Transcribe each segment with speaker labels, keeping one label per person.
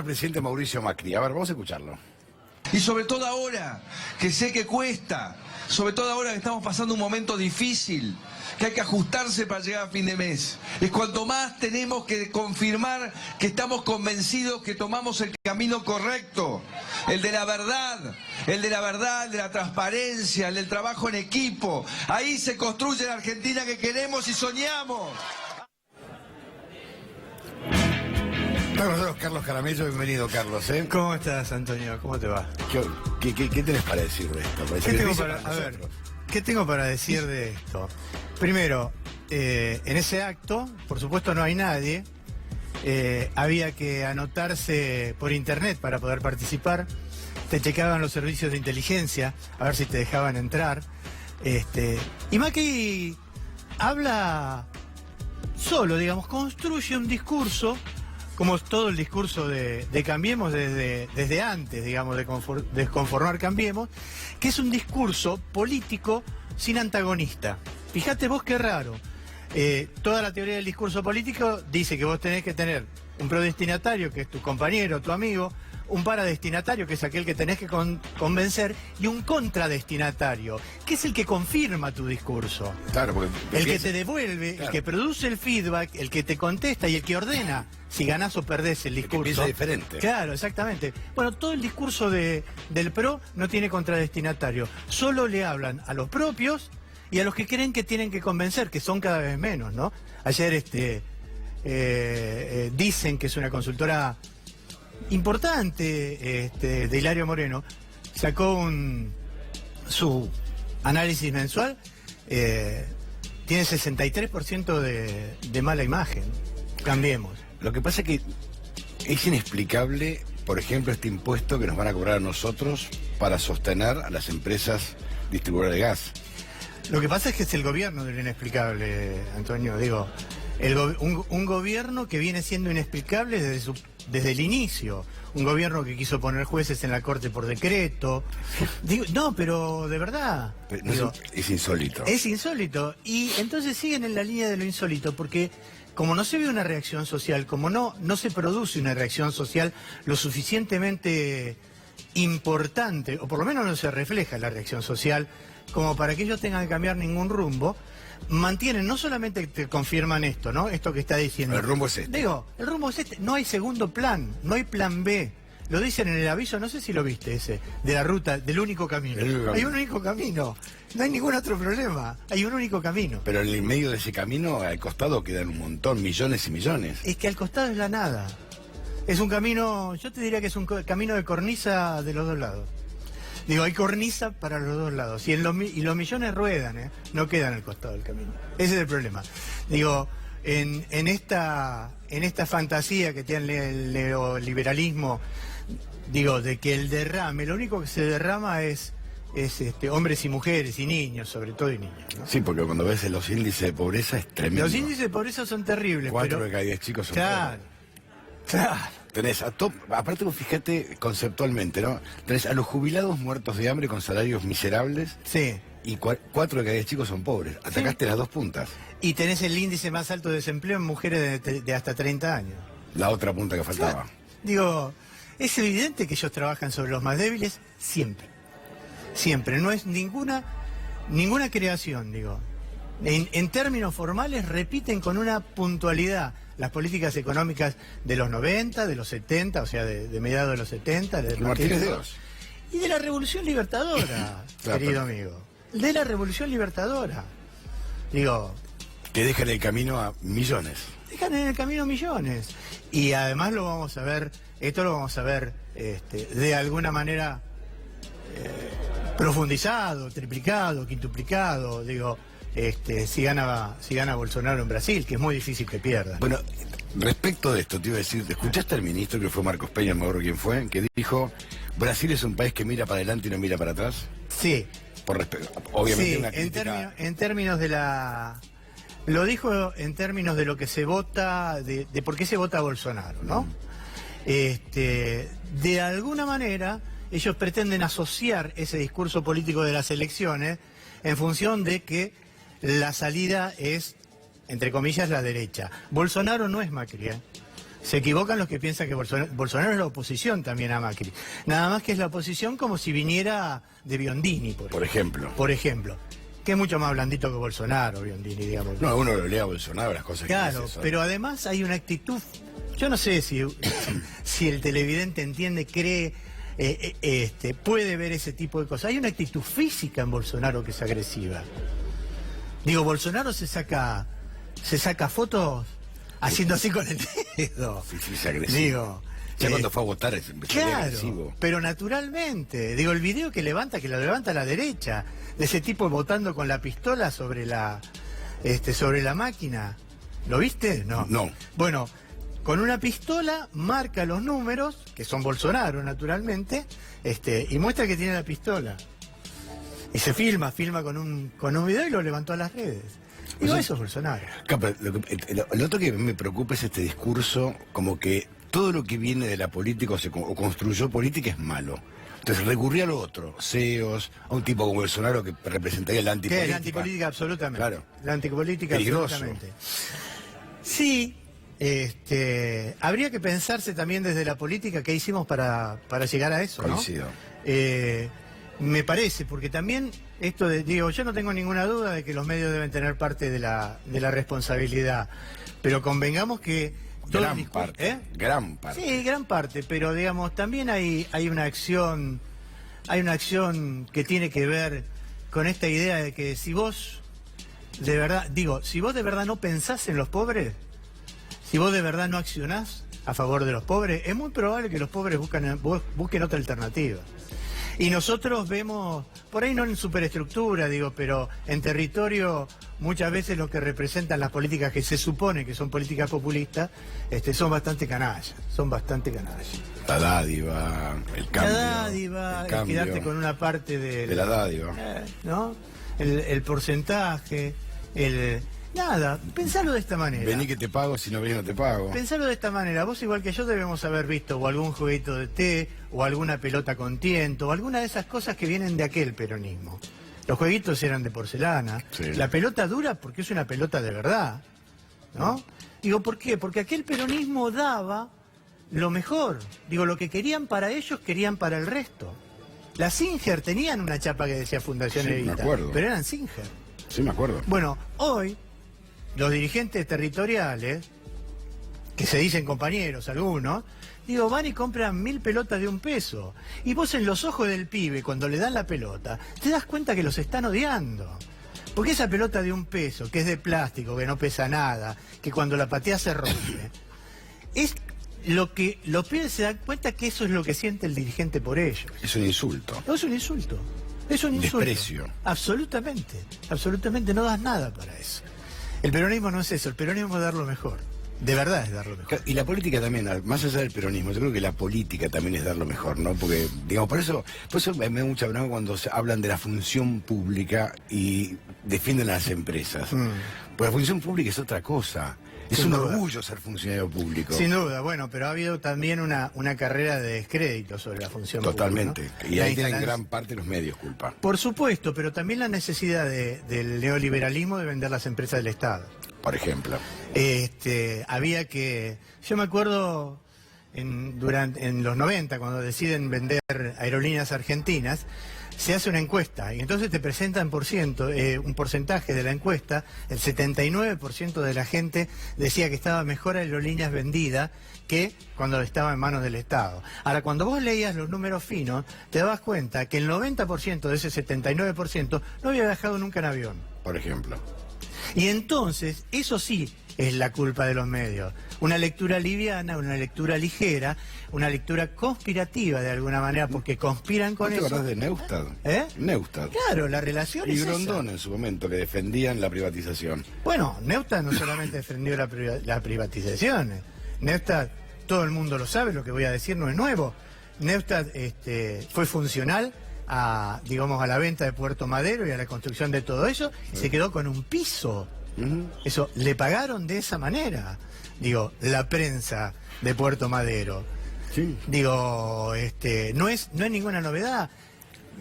Speaker 1: presidente Mauricio Macri. A ver, vamos a escucharlo.
Speaker 2: Y sobre todo ahora, que sé que cuesta, sobre todo ahora que estamos pasando un momento difícil, que hay que ajustarse para llegar a fin de mes. Es cuanto más tenemos que confirmar que estamos convencidos que tomamos el camino correcto, el de la verdad, el de la transparencia, el del trabajo en equipo. Ahí se construye la Argentina que queremos y soñamos.
Speaker 1: Está con nosotros Carlos Caramello, bienvenido Carlos.
Speaker 3: ¿Cómo estás, Antonio? ¿Cómo te va?
Speaker 1: ¿Qué tenés para decir de esto?
Speaker 3: ¿Qué tengo para decir de esto? Primero, en ese acto, por supuesto no hay nadie, había que anotarse por internet para poder participar, te checaban los servicios de inteligencia a ver si te dejaban entrar, y Macri habla solo, digamos, construye un discurso, como todo el discurso de Cambiemos desde antes, digamos, de conformar Cambiemos, que es un discurso político sin antagonista. Fíjate vos qué raro. Toda la teoría del discurso político dice que vos tenés que tener un prodestinatario, que es tu compañero, tu amigo, un paradestinatario, que es aquel que tenés que convencer, y un contradestinatario, que es el que confirma tu discurso.
Speaker 1: Claro, porque
Speaker 3: el que te devuelve, claro, el que produce el feedback, el que te contesta y el que ordena si ganás o perdés el discurso.
Speaker 1: El que piensa diferente.
Speaker 3: Claro, exactamente. Bueno, todo el discurso del PRO no tiene contradestinatario. Solo le hablan a los propios y a los que creen que tienen que convencer, que son cada vez menos, ¿no? Ayer dicen que es una consultora importante, de Hilario Moreno, sacó su análisis mensual, tiene 63% de mala imagen. Cambiemos.
Speaker 1: Lo que pasa es que es inexplicable, por ejemplo, este impuesto que nos van a cobrar a nosotros para sostener a las empresas distribuidoras de gas.
Speaker 3: Lo que pasa es que es el gobierno de lo inexplicable, Antonio. Digo, un gobierno que viene siendo inexplicable desde el inicio. Un gobierno que quiso poner jueces en la corte por decreto. Digo, no, pero de verdad.
Speaker 1: No, digo, es insólito.
Speaker 3: Es insólito. Y entonces siguen en la línea de lo insólito, porque como no se ve una reacción social, como no se produce una reacción social lo suficientemente importante, o por lo menos no se refleja la reacción social, como para que ellos tengan que cambiar ningún rumbo, mantienen, no solamente te confirman esto, ¿no? Esto que está diciendo.
Speaker 1: El rumbo es este.
Speaker 3: Digo, el rumbo es este. No hay segundo plan, no hay plan B. Lo dicen en el aviso, no sé si lo viste ese, de la ruta, del único camino. Hay un único camino. No hay ningún otro problema. Hay un único camino.
Speaker 1: Pero en el medio de ese camino, al costado quedan un montón, millones y millones.
Speaker 3: Es que al costado es la nada. Es un camino, yo te diría que es un camino de cornisa de los dos lados. Digo, hay cornisa para los dos lados. Y los millones ruedan, no quedan al costado del camino. Ese es el problema. Digo, en esta fantasía que tiene el neoliberalismo, digo, de que el derrame, lo único que se derrama es hombres y mujeres y niños, sobre todo y niños, ¿no?
Speaker 1: Sí, porque cuando ves los índices de pobreza es tremendo.
Speaker 3: Los índices de pobreza son terribles.
Speaker 1: 4 de cada 10 chicos son
Speaker 3: pobres. Claro.
Speaker 1: Tenés aparte vos fíjate conceptualmente, ¿no? Tenés a los jubilados muertos de hambre con salarios miserables.
Speaker 3: Sí.
Speaker 1: Y 4 de cada 10 chicos son pobres. Atacaste las dos puntas.
Speaker 3: Y tenés el índice más alto de desempleo en mujeres de hasta 30 años.
Speaker 1: La otra punta que faltaba.
Speaker 3: Claro. Digo, es evidente que ellos trabajan sobre los más débiles siempre. Siempre. No es ninguna creación, digo. En términos formales repiten con una puntualidad las políticas económicas de los 90, de los 70, o sea, de mediados de los 70, de
Speaker 1: Martínez de Dios.
Speaker 3: Y de la Revolución Libertadora, querido amigo. De la Revolución Libertadora. Digo,
Speaker 1: que dejan el camino a millones.
Speaker 3: Dejan en el camino millones. Y además lo vamos a ver, esto lo vamos a ver de alguna manera profundizado, triplicado, quintuplicado, digo, si gana Bolsonaro en Brasil, que es muy difícil que pierda.
Speaker 1: Bueno, respecto de esto, te iba a decir, ¿escuchaste al ministro, que fue Marcos Peña, no me acuerdo quién fue, que dijo, Brasil es un país que mira para adelante y no mira para atrás?
Speaker 3: Sí.
Speaker 1: Por respeto, obviamente,
Speaker 3: sí,
Speaker 1: una crítica...
Speaker 3: en términos de la... Lo dijo en términos de lo que se vota, de por qué se vota a Bolsonaro, ¿no? De alguna manera, ellos pretenden asociar ese discurso político de las elecciones en función de que la salida es, entre comillas, la derecha. Bolsonaro no es Macri, Se equivocan los que piensan que Bolsonaro es la oposición también a Macri. Nada más que es la oposición como si viniera de Biondini,
Speaker 1: por ejemplo.
Speaker 3: Por ejemplo. Que es mucho más blandito que Bolsonaro, Biondini, digamos.
Speaker 1: No, uno lo lee a Bolsonaro, las cosas
Speaker 3: claro,
Speaker 1: que dice.
Speaker 3: Pero además hay una actitud... Yo no sé si el televidente entiende, cree, puede ver ese tipo de cosas. Hay una actitud física en Bolsonaro que es agresiva. Digo, Bolsonaro se saca fotos haciendo así con el dedo.
Speaker 1: Sí, es agresivo.
Speaker 3: Digo,
Speaker 1: ya cuando fue a votar es
Speaker 3: claro,
Speaker 1: agresivo.
Speaker 3: Pero naturalmente. Digo, el video que lo levanta a la derecha, de ese tipo votando con la pistola sobre la máquina. ¿Lo viste? No.
Speaker 1: No.
Speaker 3: Bueno, con una pistola marca los números, que son Bolsonaro naturalmente, y muestra que tiene la pistola. Y se filma con un video y lo levantó a las redes. Digo, eso es Bolsonaro.
Speaker 1: Lo otro que me preocupa es este discurso como que todo lo que viene de la política o construyó política es malo. Entonces recurría a lo otro, CEOs, a un tipo como Bolsonaro que representaría la antipolítica.
Speaker 3: ¿Qué es la antipolítica? Absolutamente.
Speaker 1: Claro.
Speaker 3: La antipolítica,
Speaker 1: peligroso.
Speaker 3: Absolutamente. Sí, habría que pensarse también desde la política qué hicimos para llegar a eso, ¿no?
Speaker 1: Coincido.
Speaker 3: Me parece, porque también esto digo, yo no tengo ninguna duda de que los medios deben tener parte de la responsabilidad, pero convengamos que
Speaker 1: Gran parte.
Speaker 3: Sí, gran parte, pero digamos, también hay una acción que tiene que ver con esta idea de que si vos de verdad no pensás en los pobres, si vos de verdad no accionás a favor de los pobres, es muy probable que los pobres busquen otra alternativa. Y nosotros vemos, por ahí no en superestructura, pero en territorio muchas veces lo que representan las políticas que se supone que son políticas populistas, son bastante canallas,
Speaker 1: La dádiva, el cambio.
Speaker 3: Quedarte con una parte de
Speaker 1: la dádiva.
Speaker 3: ¿No? El porcentaje, Nada, pensalo de esta manera.
Speaker 1: Vení que te pago, si no venís no te pago.
Speaker 3: Pensalo de esta manera. Vos igual que yo debemos haber visto o algún jueguito de té, o alguna pelota con tiento, o alguna de esas cosas que vienen de aquel peronismo. Los jueguitos eran de porcelana.
Speaker 1: Sí.
Speaker 3: La pelota dura porque es una pelota de verdad, ¿no? Digo, ¿por qué? Porque aquel peronismo daba lo mejor. Digo, lo que querían para ellos, querían para el resto. Las Singer tenían una chapa que decía Fundación Evita,
Speaker 1: me acuerdo.
Speaker 3: pero eran Singer.
Speaker 1: Sí, me acuerdo.
Speaker 3: Bueno, hoy los dirigentes territoriales, que se dicen compañeros algunos, van y compran 1000 pelotas de $1. Y vos en los ojos del pibe, cuando le dan la pelota, te das cuenta que los están odiando. Porque esa pelota de $1, que es de plástico, que no pesa nada, que cuando la pateas se rompe, es lo que los pibes se dan cuenta que eso es lo que siente el dirigente por ellos.
Speaker 1: Es un insulto.
Speaker 3: No, es un insulto. Es un insulto.
Speaker 1: Desprecio.
Speaker 3: Absolutamente no das nada para eso. El peronismo no es eso, el peronismo es dar lo mejor. De verdad es dar lo mejor.
Speaker 1: Y la política también, más allá del peronismo, yo creo que la política también es dar lo mejor, ¿no? Porque, digamos, por eso me da mucha bronca cuando hablan de la función pública y defienden a las empresas. Porque la función pública es otra cosa. Es un orgullo ser funcionario público.
Speaker 3: Sin duda, bueno, pero ha habido también una carrera de descrédito sobre la función
Speaker 1: Totalmente.
Speaker 3: pública, ¿no?
Speaker 1: Y ahí tienen gran parte los medios culpa.
Speaker 3: Por supuesto, pero también la necesidad del neoliberalismo de vender las empresas del Estado.
Speaker 1: Por ejemplo.
Speaker 3: Había que... Yo me acuerdo en los 90, cuando deciden vender Aerolíneas Argentinas, se hace una encuesta y entonces te presentan un porcentaje de la encuesta. El 79% de la gente decía que estaba mejor Aerolíneas vendida que cuando estaba en manos del Estado. Ahora, cuando vos leías los números finos, te dabas cuenta que el 90% de ese 79% no había viajado nunca en avión.
Speaker 1: Por ejemplo.
Speaker 3: Y entonces, eso sí es la culpa de los medios. Una lectura liviana, una lectura ligera, una lectura conspirativa de alguna manera, porque conspiran con eso.
Speaker 1: ¿Te acordás de Neustadt? Neustadt.
Speaker 3: Claro, la relación
Speaker 1: y
Speaker 3: es
Speaker 1: Grondona
Speaker 3: esa.
Speaker 1: En su momento, que defendían la privatización.
Speaker 3: Bueno, Neustadt no solamente defendió la privatización. Neustadt, todo el mundo lo sabe, lo que voy a decir no es nuevo. Neustadt fue funcional a la venta de Puerto Madero y a la construcción de todo eso, y se quedó con un piso. Eso, le pagaron de esa manera, la prensa de Puerto Madero.
Speaker 1: Sí.
Speaker 3: No es ninguna novedad.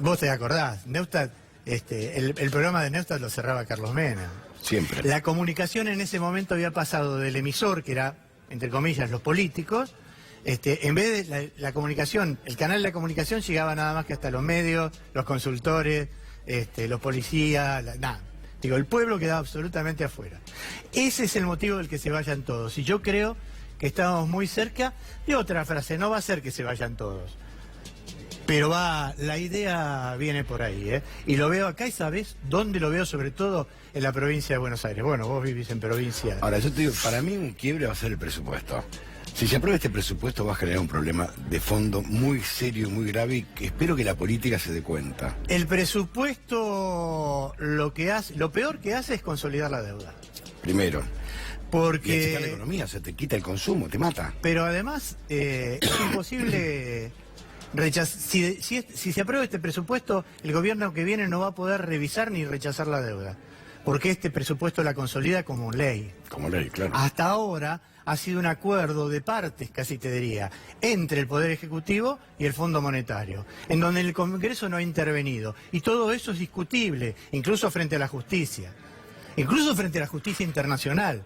Speaker 3: Vos te acordás, Neustadt, el programa de Neustadt lo cerraba Carlos Mena.
Speaker 1: Siempre.
Speaker 3: La comunicación en ese momento había pasado del emisor, que era entre comillas, los políticos, en vez de la comunicación, el canal de la comunicación llegaba nada más que hasta los medios, los consultores, los policías, nada. Digo, el pueblo quedaba absolutamente afuera. Ese es el motivo del que se vayan todos. Y yo creo que estamos muy cerca. Y otra frase, no va a ser que se vayan todos. Pero la idea viene por ahí, ¿eh? Y lo veo acá, y ¿sabes dónde lo veo? Sobre todo en la provincia de Buenos Aires. Bueno, vos vivís en provincia.
Speaker 1: Ahora, yo te digo, para mí un quiebre va a ser el presupuesto. Si se aprueba este presupuesto va a generar un problema de fondo muy serio y muy grave, y que espero que la política se dé cuenta.
Speaker 3: El presupuesto lo peor que hace es consolidar la deuda.
Speaker 1: Primero.
Speaker 3: Porque...
Speaker 1: Y achicar la economía, se te quita el consumo, te mata.
Speaker 3: Pero además es imposible rechazar. Si se aprueba este presupuesto, el gobierno que viene no va a poder revisar ni rechazar la deuda. Porque este presupuesto la consolida como ley.
Speaker 1: Como ley, claro.
Speaker 3: Hasta ahora ha sido un acuerdo de partes, casi te diría, entre el Poder Ejecutivo y el Fondo Monetario, en donde el Congreso no ha intervenido. Y todo eso es discutible, incluso frente a la justicia. Incluso frente a la justicia internacional.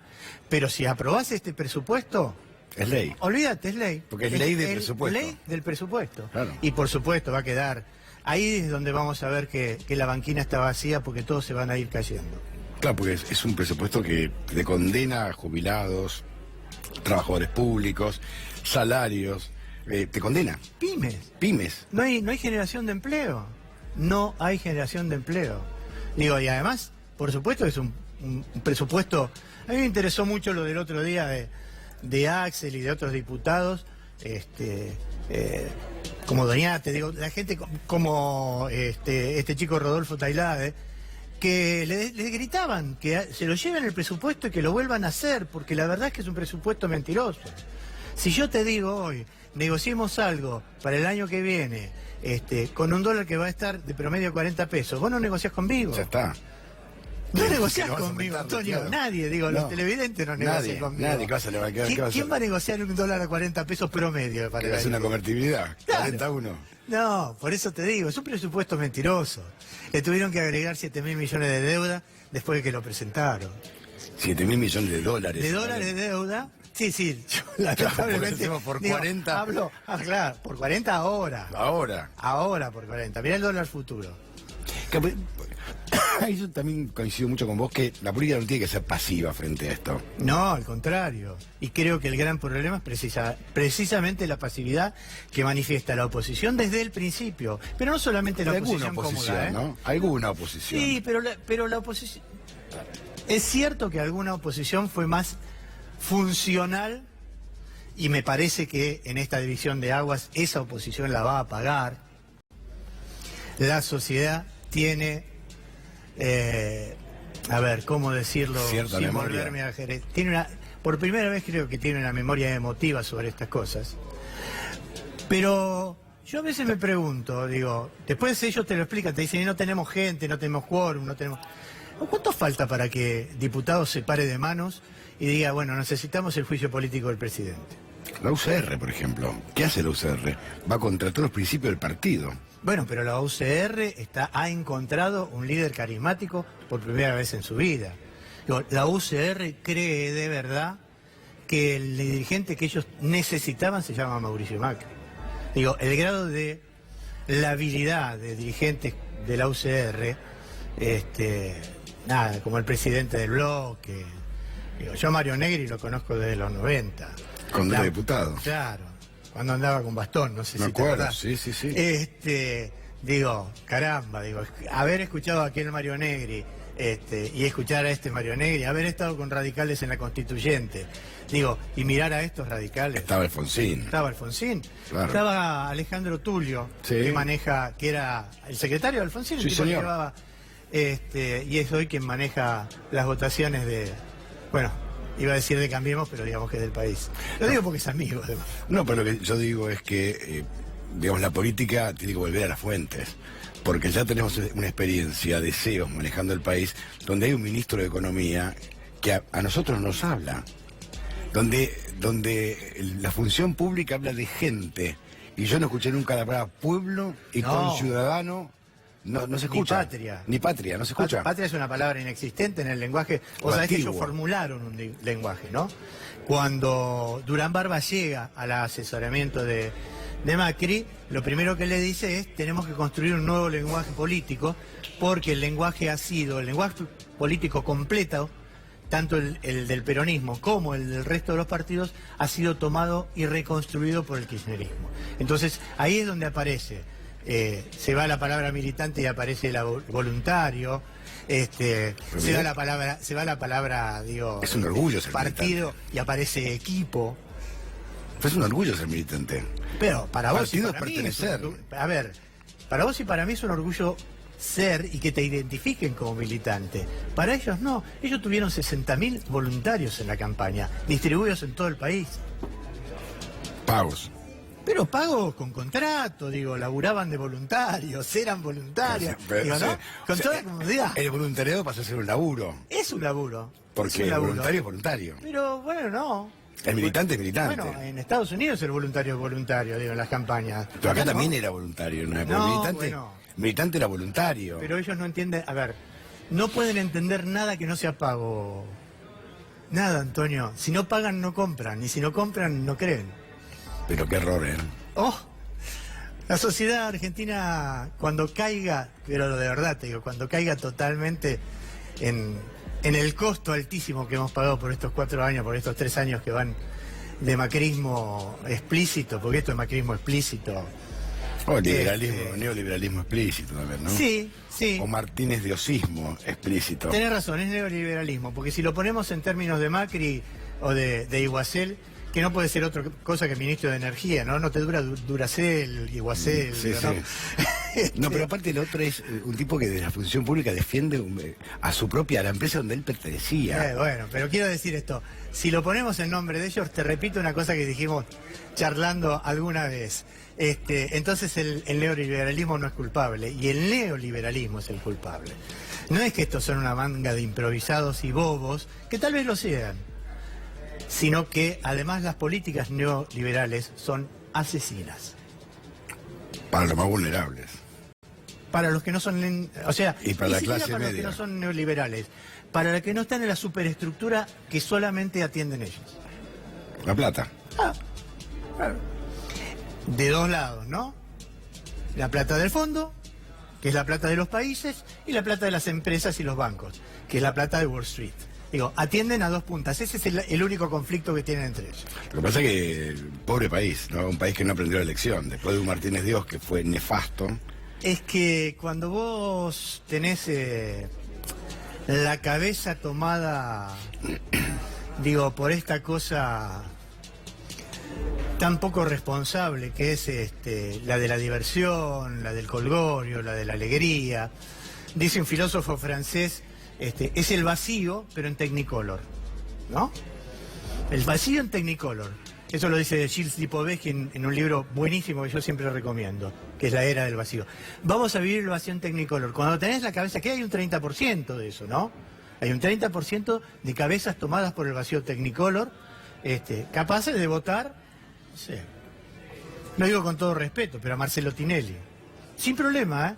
Speaker 3: Pero si aprobás este presupuesto...
Speaker 1: Es ley.
Speaker 3: Olvídate, es ley.
Speaker 1: Porque es ley del presupuesto.
Speaker 3: Ley del presupuesto.
Speaker 1: Claro.
Speaker 3: Y por supuesto va a quedar... Ahí es donde vamos a ver que la banquina está vacía, porque todos se van a ir cayendo.
Speaker 1: Claro, porque es un presupuesto que te condena a jubilados, trabajadores públicos, salarios, te condena. Pymes.
Speaker 3: No hay generación de empleo. No hay generación de empleo. Digo, y además, por supuesto, es un presupuesto... A mí me interesó mucho lo del otro día de Axel y de otros diputados, como Doñate, digo, la gente como este chico Rodolfo Tailade, que le gritaban que se lo lleven el presupuesto y que lo vuelvan a hacer, porque la verdad es que es un presupuesto mentiroso. Si yo te digo hoy, negociemos algo para el año que viene, con un dólar que va a estar de promedio 40 pesos, vos no negociás conmigo.
Speaker 1: Ya está.
Speaker 3: No negociás conmigo, Antonio.
Speaker 1: Claro.
Speaker 3: Nadie, digo,
Speaker 1: No.
Speaker 3: Los televidentes no negocian conmigo.
Speaker 1: Nadie, ¿qué va a hacer?
Speaker 3: ¿Quién va a negociar un dólar a 40 pesos promedio?
Speaker 1: Que va a ser una convertibilidad,
Speaker 3: Claro.
Speaker 1: 41.
Speaker 3: No, por eso te digo, es un presupuesto mentiroso. Le tuvieron que agregar 7.000 millones de deuda después de que lo presentaron.
Speaker 1: 7.000 millones de dólares.
Speaker 3: ¿De dólares de deuda? Sí, yo, lamentablemente...
Speaker 1: Por
Speaker 3: digo,
Speaker 1: 40.
Speaker 3: claro, por 40 ahora.
Speaker 1: Ahora.
Speaker 3: Por 40. Mirá el dólar futuro.
Speaker 1: Yo también coincido mucho con vos que la política no tiene que ser pasiva frente a esto.
Speaker 3: No, al contrario. Y creo que el gran problema es precisamente la pasividad que manifiesta la oposición desde el principio. Pero no solamente la
Speaker 1: Alguna
Speaker 3: oposición
Speaker 1: oposición,
Speaker 3: cómoda, ¿eh?
Speaker 1: ¿no? Alguna oposición.
Speaker 3: Sí, pero la oposición... Es cierto que alguna oposición fue más funcional, y me parece que en esta división de aguas esa oposición la va a pagar. La sociedad tiene, a ver, ¿cómo decirlo?
Speaker 1: Cierta
Speaker 3: sin
Speaker 1: memoria.
Speaker 3: volverme a Jerez? Por primera vez creo que tiene una memoria emotiva sobre estas cosas. Pero yo a veces me pregunto, digo, después ellos te lo explican, te dicen, no tenemos gente, no tenemos quórum, no tenemos... ¿Cuánto falta para que diputados se pare de manos y diga, bueno, necesitamos el juicio político del presidente?
Speaker 1: La UCR, por ejemplo. ¿Qué hace la UCR? Va contra todos los principios del partido.
Speaker 3: Bueno, pero la UCR ha encontrado un líder carismático por primera vez en su vida. Digo, la UCR cree de verdad que el dirigente que ellos necesitaban se llama Mauricio Macri. Digo, el grado de la habilidad de dirigentes de la UCR, nada, como el presidente del bloque. Digo, yo a Mario Negri lo conozco desde los 90.
Speaker 1: Cuando era diputado.
Speaker 3: Claro, cuando andaba con bastón, no sé
Speaker 1: Me
Speaker 3: si te
Speaker 1: acuerdo,
Speaker 3: acordás.
Speaker 1: sí.
Speaker 3: Digo, caramba, haber escuchado a aquel Mario Negri, y escuchar a este Mario Negri, haber estado con radicales en la Constituyente, digo, y mirar a estos radicales.
Speaker 1: Estaba Alfonsín.
Speaker 3: Claro. Estaba Alejandro Tulio,
Speaker 1: Sí.
Speaker 3: que era el secretario de Alfonsín, el
Speaker 1: Sí,
Speaker 3: tipo que
Speaker 1: señor.
Speaker 3: llevaba, y es hoy quien maneja las votaciones iba a decir de Cambiemos, pero digamos que es del país. Lo digo porque es amigo, además.
Speaker 1: No, pero lo que yo digo es que, digamos, la política tiene que volver a las fuentes. Porque ya tenemos una experiencia de CEOs manejando el país, donde hay un ministro de Economía que a nosotros nos habla. Donde la función pública habla de gente. Y yo no escuché nunca la palabra pueblo y
Speaker 3: No.
Speaker 1: conciudadano no se escucha.
Speaker 3: Ni patria.
Speaker 1: Ni patria, no se escucha.
Speaker 3: Patria es una palabra inexistente en el lenguaje. O sea, es que ellos formularon un lenguaje, ¿no? Cuando Durán Barba llega al asesoramiento de Macri, lo primero que le dice es: tenemos que construir un nuevo lenguaje político, porque el lenguaje político completo, tanto el del peronismo como el del resto de los partidos, ha sido tomado y reconstruido por el kirchnerismo. Entonces, ahí es donde aparece, se va la palabra militante y aparece el voluntario, se va la palabra, digo,
Speaker 1: es un orgullo ser
Speaker 3: partido
Speaker 1: militante.
Speaker 3: Y aparece equipo.
Speaker 1: Es un orgullo ser militante.
Speaker 3: Pero para vos y
Speaker 1: Partido
Speaker 3: para
Speaker 1: es
Speaker 3: mí
Speaker 1: pertenecer.
Speaker 3: a ver, para vos y para mí es un orgullo ser y que te identifiquen como militante. Para ellos no. Ellos tuvieron 60.000 voluntarios en la campaña, distribuidos en todo el país.
Speaker 1: Pagos.
Speaker 3: Pero pagos con contrato, digo, laburaban de voluntarios, eran voluntarios. Digo, ¿no? Con toda comodidad.
Speaker 1: El voluntariado pasó a ser un laburo.
Speaker 3: Es un laburo.
Speaker 1: Porque el voluntario es voluntario.
Speaker 3: Pero bueno, no.
Speaker 1: El militante es militante.
Speaker 3: Bueno, en Estados Unidos el voluntario es voluntario, digo, en las campañas.
Speaker 1: Pero acá
Speaker 3: no.
Speaker 1: también era voluntario, ¿no?
Speaker 3: No,
Speaker 1: Militante era voluntario.
Speaker 3: Pero ellos no entienden, a ver, no pueden entender nada que no sea pago. Nada, Antonio. Si no pagan, no compran. Y si no compran, no creen.
Speaker 1: Pero qué error, ¿eh?
Speaker 3: Oh, la sociedad argentina, cuando caiga, pero de verdad te digo, cuando caiga totalmente en el costo altísimo que hemos pagado por estos 4 años, por estos 3 años que van de macrismo explícito, porque esto es macrismo explícito.
Speaker 1: O liberalismo, neoliberalismo explícito también, ¿no?
Speaker 3: Sí, sí.
Speaker 1: O Martínez Diosismo explícito.
Speaker 3: Tenés razón, es neoliberalismo, porque si lo ponemos en términos de Macri o de Iguacel, que no puede ser otra cosa que ministro de Energía, ¿no? No te dura Duracell, Iguacel,
Speaker 1: sí,
Speaker 3: ¿no?
Speaker 1: Sí. No, pero aparte el otro es un tipo que de la función pública defiende a su propia, a la empresa donde él pertenecía.
Speaker 3: Bueno, pero quiero decir esto, si lo ponemos en nombre de ellos, te repito una cosa que dijimos charlando alguna vez. Entonces el neoliberalismo no es culpable, y el neoliberalismo es el culpable. No es que estos son una manga de improvisados y bobos, que tal vez lo sean, sino que además las políticas neoliberales son asesinas.
Speaker 1: Para los más vulnerables.
Speaker 3: Para los que no son, o sea,
Speaker 1: y para la clase
Speaker 3: para
Speaker 1: media.
Speaker 3: los que no son neoliberales, para los que no están en la superestructura que solamente atienden ellos.
Speaker 1: La plata.
Speaker 3: De dos lados, ¿no? La plata del fondo, que es la plata de los países, y la plata de las empresas y los bancos, que es la plata de Wall Street. Digo, atienden a dos puntas. Ese es el único conflicto que tienen entre ellos.
Speaker 1: Lo que pasa es que, pobre país, ¿no? Un país que no aprendió la lección. Después de un Martínez Dios que fue nefasto.
Speaker 3: Es que cuando vos tenés la cabeza tomada, digo, por esta cosa tan poco responsable que es la de la diversión, la del colgorio, la de la alegría, dice un filósofo francés, es el vacío, pero en Technicolor, ¿no? El vacío en Technicolor. Eso lo dice Gilles Lipovetsky en un libro buenísimo que yo siempre recomiendo, que es La Era del Vacío. Vamos a vivir el vacío en Technicolor. Cuando tenés la cabeza, que hay un 30% de eso, ¿no? Hay un 30% de cabezas tomadas por el vacío Technicolor, capaces de votar, no sé, no digo con todo respeto, pero a Marcelo Tinelli. Sin problema, ¿eh?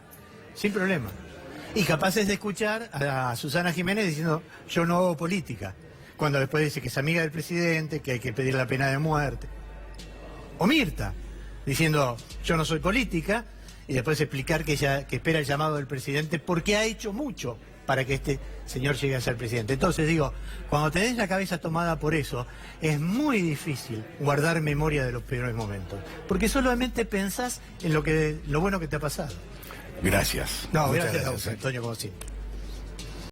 Speaker 3: Sin problema. Y capaces de escuchar a Susana Jiménez diciendo, yo no hago política. Cuando después dice que es amiga del presidente, que hay que pedir la pena de muerte. O Mirta, diciendo, yo no soy política, y después explicar que ella que espera el llamado del presidente porque ha hecho mucho para que este señor llegue a ser presidente. Entonces digo, cuando tenés la cabeza tomada por eso, es muy difícil guardar memoria de los peores momentos. Porque solamente pensás en lo bueno que te ha pasado.
Speaker 1: Gracias.
Speaker 3: No,
Speaker 1: Muchas
Speaker 3: gracias a vos,
Speaker 1: gracias.
Speaker 3: Antonio, como siempre.